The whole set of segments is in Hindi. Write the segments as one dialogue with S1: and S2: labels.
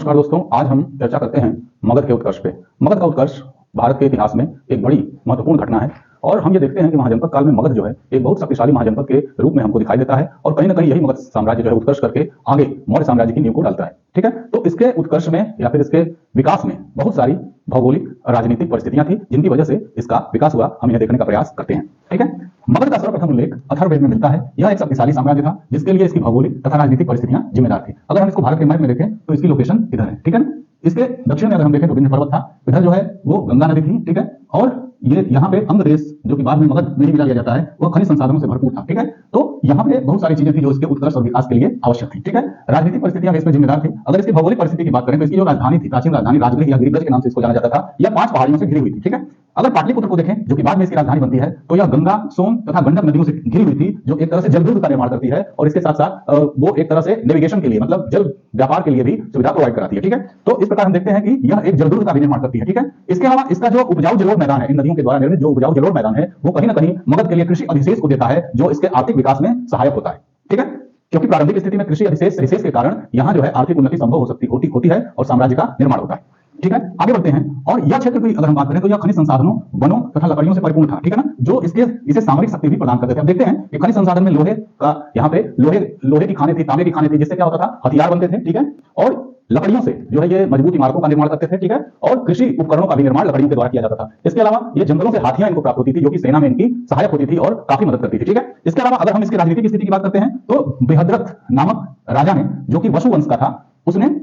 S1: नमस्कार दोस्तों, आज हम चर्चा करते हैं मगध के उत्कर्ष पे। मगध का उत्कर्ष भारत के इतिहास में एक बड़ी महत्वपूर्ण घटना है और हम ये देखते हैं कि महाजनपद काल में मगध जो है एक बहुत शक्तिशाली महाजनपद के रूप में हमको दिखाई देता है और कहीं ना कहीं यही मगध साम्राज्य जो है उत्कर्ष करके आगे मौर्य साम्राज्य की नींव को डालता है। ठीक है, तो इसके उत्कर्ष में या फिर इसके विकास में बहुत सारी भौगोलिक राजनीतिक परिस्थितियां थी जिनकी वजह से इसका विकास हुआ। हम इन्हें देखने का प्रयास करते हैं। ठीक है, मगध का सर्वप्रथम उल्लेख अथर्ववेद में मिलता है। यह एक शक्तिशाली साम्राज्य था जिसके लिए इसकी भौगोलिक तथा राजनीतिक परिस्थितियां जिम्मेदार थी। अगर हम इसको भारत के मैप में देखें तो इसकी लोकेशन इधर है। ठीक है, इसके दक्षिण में अगर हम देखें तो विंध्य पर्वत था, इधर जो है वो गंगा नदी थी। ठीक है, और ये यहाँ पे अंग देश जो कि बाद में मगध में ही मिला लिया जाता है वह खनिज संसाधनों से भरपूर था। ठीक है, तो यहाँ पे बहुत सारी चीजें थी जो इसके उत्कर्ष और विकास के लिए आवश्यक थी। ठीक है, राजनीतिक परिस्थितियां इसमें जिम्मेदार थी। अगर इसकी भौगोलिक परिस्थिति की बात करें तो इसकी जो राजधानी थी, प्राचीन राजधानी राजगृह या गिरिब्रज के नाम से इसको जाना जाता था, यह 5 पहाड़ियों से घिरी हुई थी। ठीक है, अगर पाटलिपुत्र को देखें जो कि बाद में इसकी राजधानी बनती है तो यह गंगा, सोन तथा गंडक नदियों से घिरी हुई थी जो एक तरह से जलदुर्ग का निर्माण करती है और इसके साथ साथ वो एक तरह से नेविगेशन के लिए मतलब जल व्यापार के लिए भी सुविधा प्रोवाइड कराती है। ठीक है, तो इस प्रकार हम देखते हैं कि यह एक जलदुर्ग का भी निर्माण करती है। ठीक है, इसके अलावा इसका जो उपजाऊ जलोढ़ मैदान है, इन नदियों के द्वारा निर्मित जो उपजाऊ जलोढ़ मैदान है वो कहीं ना कहीं मगध के लिए कृषि अधिशेष को देता है जो इसके आर्थिक विकास में सहायक होता है। ठीक है, क्योंकि प्रारंभिक स्थिति में कृषि अधिशेष के कारण यहां जो है आर्थिक उन्नति संभव हो सकती होती है और साम्राज्य का निर्माण होता है। ठीक है, आगे बढ़ते हैं। और यह क्षेत्र की अगर हम बात करें तो यह खनिज संसाधनों, वनों तथा लकड़ियों से परिपूर्ण था। ठीक है ना, जो इसे सामरिक शक्ति भी प्रदान करते थे। अब देखते हैं कि खनिज संसाधन में लोहे का, यहाँ पे लोहे की खानें थी, तांबे की खानें थी, जिससे क्या होता था, हथियार बनते थे। ठीक है, और लकड़ियों से जो है ये मजबूत इमारतों का निर्माण करते थे। ठीक है, और कृषि उपकरणों का भी निर्माण लकड़ियों के द्वारा किया जाता था। इसके अलावा ये जंगलों से हाथियां इनको प्राप्त होती थी जो कि सेना में इनकी सहायक होती थी और काफी मदद करती थी। ठीक है, इसके अलावा अगर हम इसकी राजनीतिक स्थिति की बात करते हैं तो बृहद्रथ नामक राजा ने, जो कि वसु वंश का था, उसने,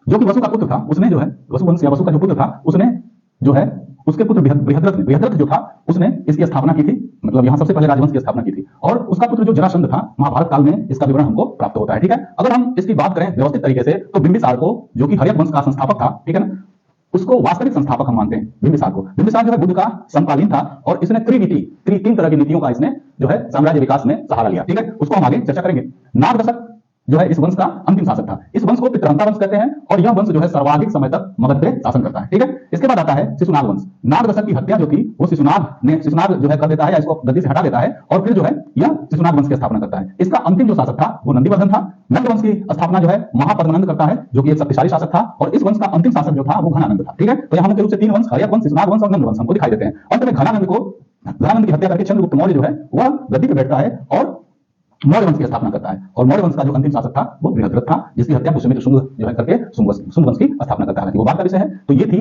S1: जो कि वसु का पुत्र था, उसने जो है वसु वंश या वसु का जो पुत्र था उसने जो है उसके पुत्र बृहद्रथ जो था उसने इसकी स्थापना की थी, मतलब यहां सबसे पहले राजवंश की स्थापना की थी। और उसका पुत्र जो जरासंध था महाभारत काल में इसका विवरण हमको प्राप्त होता है। ठीक है, अगर हम इसकी बात करें व्यवस्थित तरीके से तो बिंबिसार को, जो कि हर्यक वंश का संस्थापक था, ठीक है ना, उसको वास्तविक संस्थापक हम मानते हैं बिंबिसार को। बिंबिसार जो है बुद्ध का समकालीन था और इसने तीन तरह की नीतियों का इसने जो है साम्राज्य विकास में सहारा लिया। ठीक है, उसको हम आगे चर्चा करेंगे। नाग दशक जो है इस वंश का अंतिम शासक था। इस वंश को पितृहंता वंश कहते हैं और यह वंश जो है सर्वाधिक समय तक मगध पे शासन करता है। ठीक है, इसके बाद आता है शिशुनाग वंश। नाग दशक की हत्या जो थी वो शिशुनाग जो है कर देता है या इसको गद्दी से हटा देता है और फिर जो है यह शिशुनाग वंश की स्थापना करता है। इसका अंतिम जो शासक था वो नंदीवर्धन था। नंद वंश की स्थापना जो है महापद्मनंद करता है जो कि एक शक्तिशाली शासक था और इस वंश का अंतिम शासक जो था वो घनानंद था। ठीक है, तो यहाँ मुख्य रूप से 3 वंश, हर्यक वंश, शिशुनाग वंश और नंद वंश हमको दिखाई देते हैं। अंत में घनानंद की हत्या करके चंद्रगुप्त मौर्य जो है वह गद्दी पे बैठता है और मौर्य वंश की स्थापना करता है। और मौर्य वंश का जो अंतिम शासक था वो बृहद्रथ था जिसकी हत्या पुष्यमित्र शुंग जो है करके शुंग वंश की स्थापना करता है। वो बात का विषय है। तो ये थी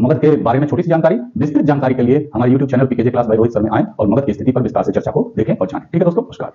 S1: मगध के बारे में छोटी सी जानकारी। विस्तृत जानकारी के लिए हमारे YouTube channel PKJ class by Rohit sir में आएं और मगध की स्थिति पर विस्तार से चर्चा को देखें और जानें। ठीक है दोस्तों, नमस्कार।